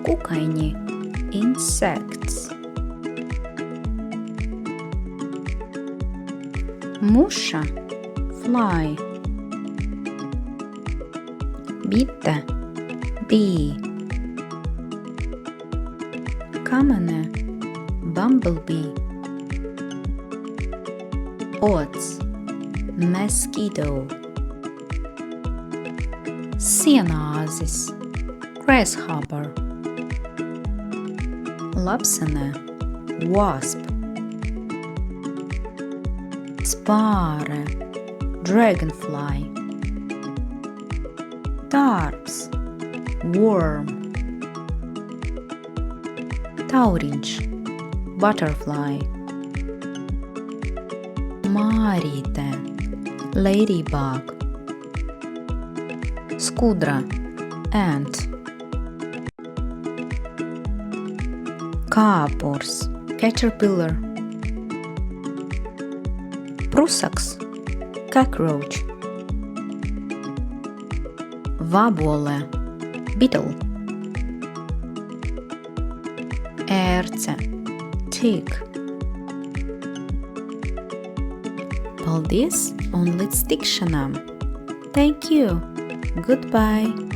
Kukaiņi, insects. Muša, fly. Bite, bee. Kamene, bumblebee. Ots, mosquito. Sienāzis, grasshopper. Lapsene, wasp. Spāre, dragonfly. Darbs, worm. Tauriņš, butterfly. Mārīte, ladybug. Skudra, ant. Kāpurs, caterpillar. Prusaks, cockroach. Vabole, beetle. Ērce, tiek. Paldies un līdz tikšanām! Thank you! Goodbye!